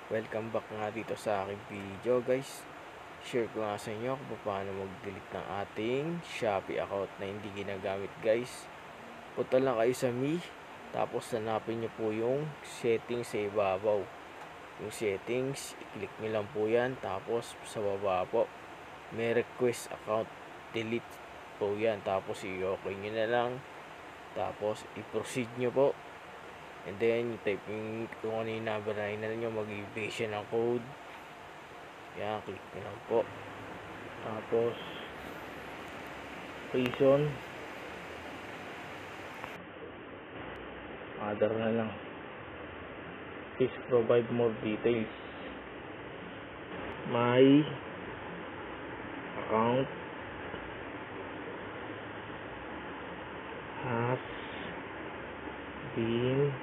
Welcome back nga dito sa aking video guys. Share ko nga sa inyo kung paano mag-delete ng ating Shopee account na hindi ginagamit guys. Punta lang kayo sa Me, tapos hanapin nyo po yung settings sa ibabaw. Yung settings, i-click nyo lang po yan, tapos sa baba po may request account delete po yan, tapos i-okay nyo na lang, tapos i-proceed nyo po. And then, type yung kung ano yung number na inalan nyo, mag-ibigay siya ng code. Yan, click nyo lang po. Tapos, reason. Other na lang. Please provide more details. My account has been